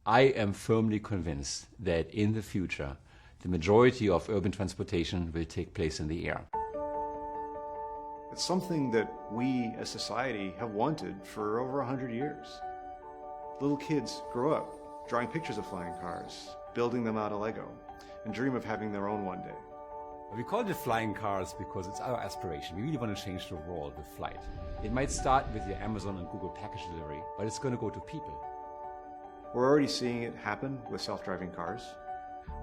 I am firmly convinced that in the future, the majority of urban transportation will take place in the air. It's something that we as society have wanted for over 100 years. Little kids grow up drawing pictures of flying cars, building them out of Lego, and dream of having their own one day. We call it flying cars because it's our aspiration. We really want to change the world with flight. It might start with your Amazon and Google package delivery, but it's going to go to people. We're already seeing it happen with self-driving cars.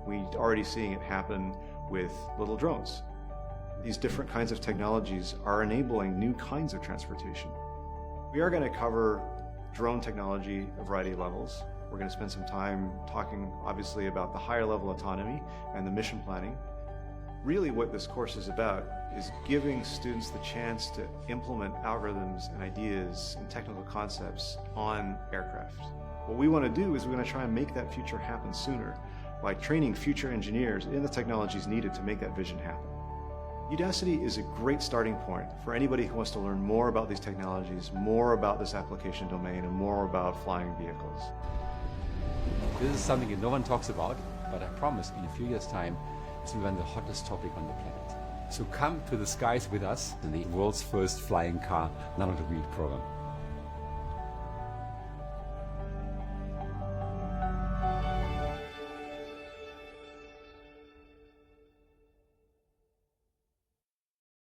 We're already seeing it happen with little drones. These different kinds of technologies are enabling new kinds of transportation. We are going to cover drone technology at a variety of levels. We're going to spend some time talking, obviously, about the higher level autonomy and the mission planning. Really what this course is about is giving students the chance to implement algorithms and ideas and technical concepts on aircraft. What we want to do is we're going to try and make that future happen sooner by training future engineers in the technologies needed to make that vision happen. Udacity is a great starting point for anybody who wants to learn more about these technologies, more about this application domain, and more about flying vehicles. This is something that no one talks about, but I promise in a few years' time, this will be the hottest topic on the planet. So come to the skies with us in the world's first flying car, none of the wheel program.